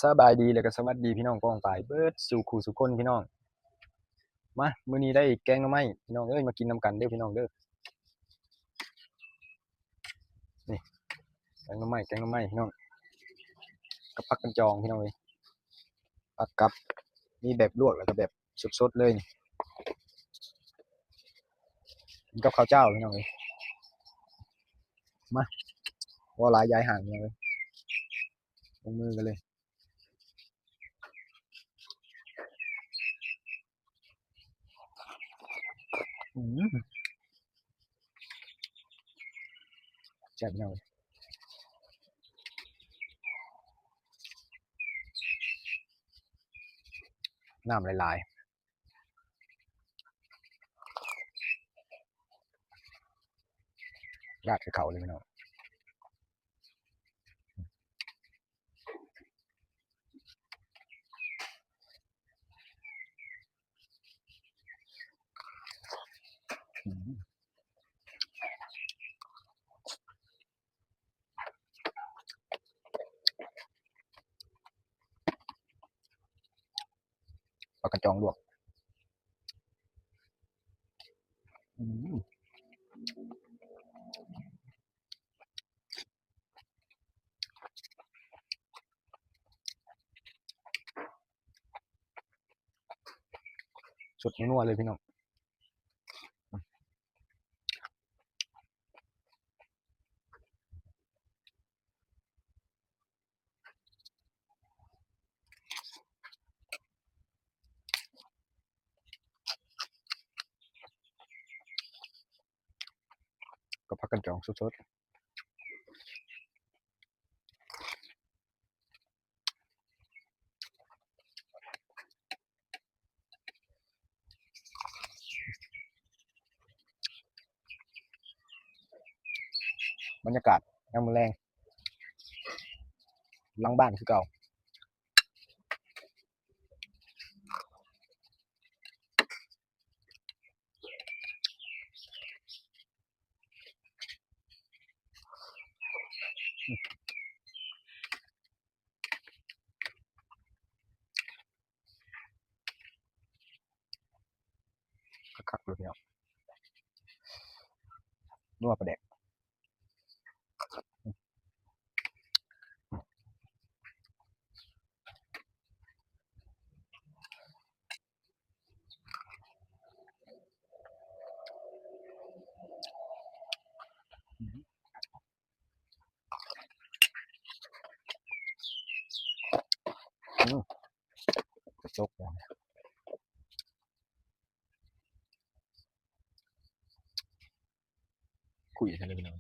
สบายดีแล้วก็สวัสดีพี่น้องป้องปายเบิดสู่ขู่สู่คนพี่น้องมามื้อนี้ได้แกงหน่อไม้พี่น้องเอ้ยมากินนำกันเด้อพี่น้องเด้อนี่แกงหน่อไม้พี่น้องกับผักกันจองพี่น้องเอ้ยผักกับมีแบบลวกแล้วก็แบบสดๆเลยนี่กินกับข้าวเจ้าพี่น้องเอ้ยมาว่าหลายยายห่างพี่น้องเอ้ยลงมือกันเลยอืมแซ่บพี่น้องเอ้ยน้ำหลายๆราดใส่เขาเลยพี่น้องอืมผักกันจองลวกอืมสดนัวๆเลยพี่น้องกับผักกันจองสดๆบรรยากาศยามมื้อแลงหลังบ้านคือเก่าคักๆเลยพี่น้องนัวปลาแดกอืมกระจกคุยกันเลยพี่น้อง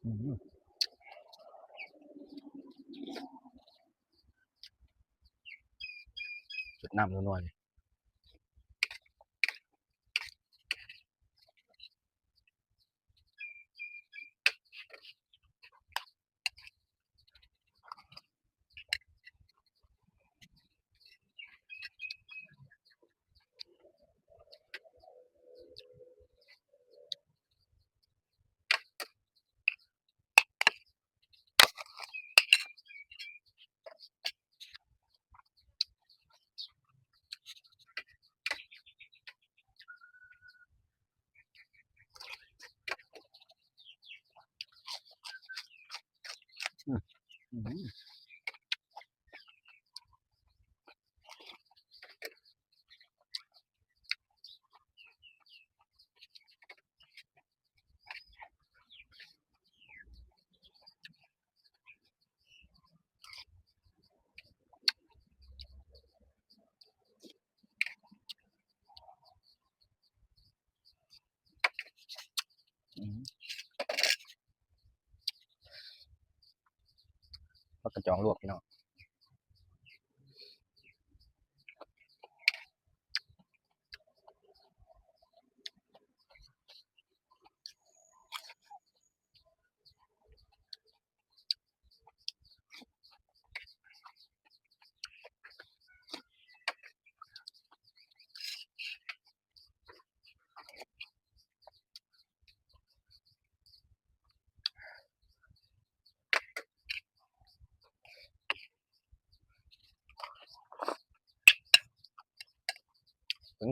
อืมจุดน้ำนัวๆเลยอืมอืมอืมผักกระจองลวกพี่น้อง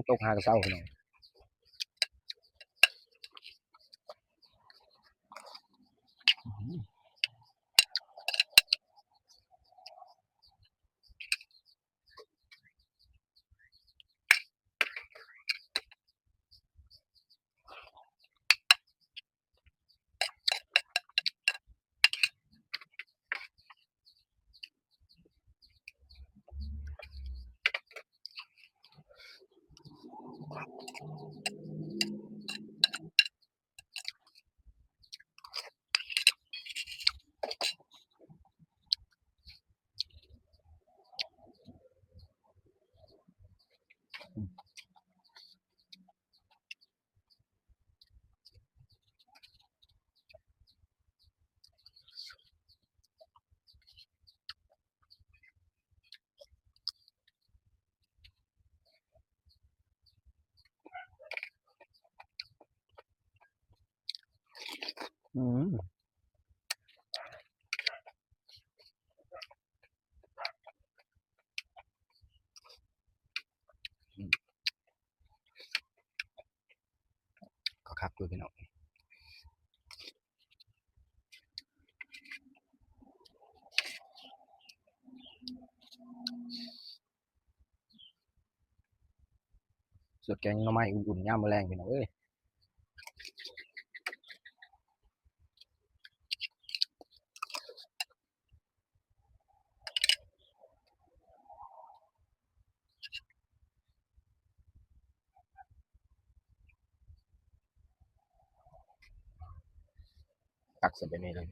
ตกหากระเซ้าพี่น้องก็คักอยู่พี่น้องสดแกงหน่อไม้อุ่นๆย่ามมื้อแรงพี่น้องเอ้ยตักใส่ไปนี่เลย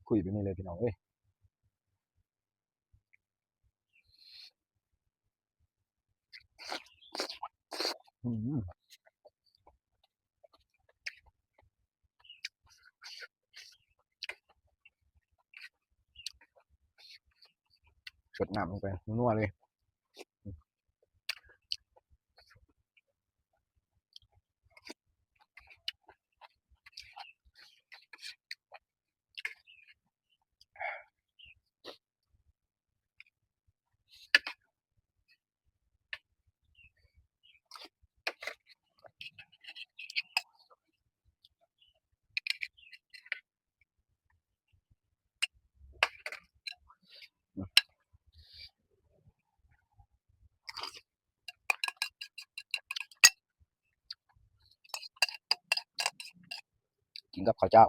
คุยไปนี่เลยพี่น้องเอ้ยสดน้ำลงไปนัวเลยกินกับข้าวเจ้า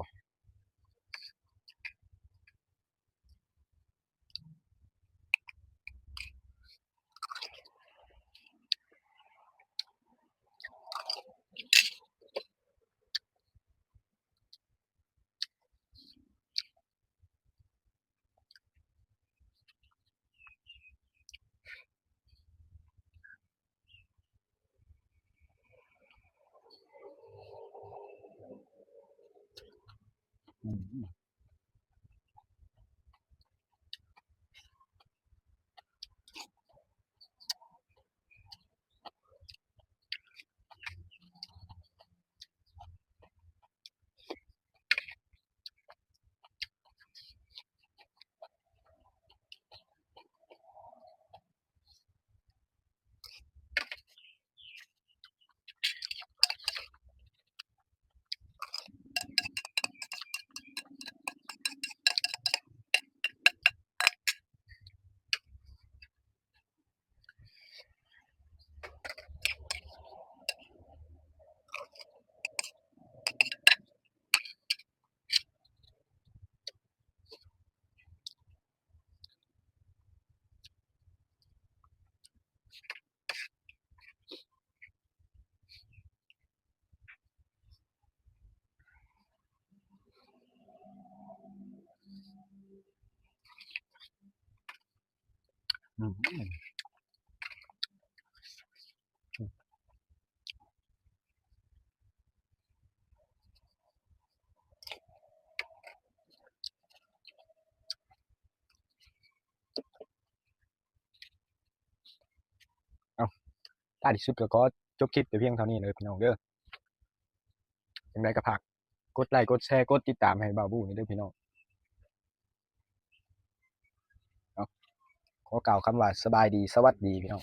อืมเอาท้ายที่สุดก็ขอจบคลิปแต่เพียงเท่านี้เลยพี่น้องเด้อจังไดก็ฝากกดไลค์กดแชร์กดติดตามให้บ่าวบูนี่เด้อพี่น้องเอาขอกล่าวคำว่าสบายดีสวัสดีพี่น้อง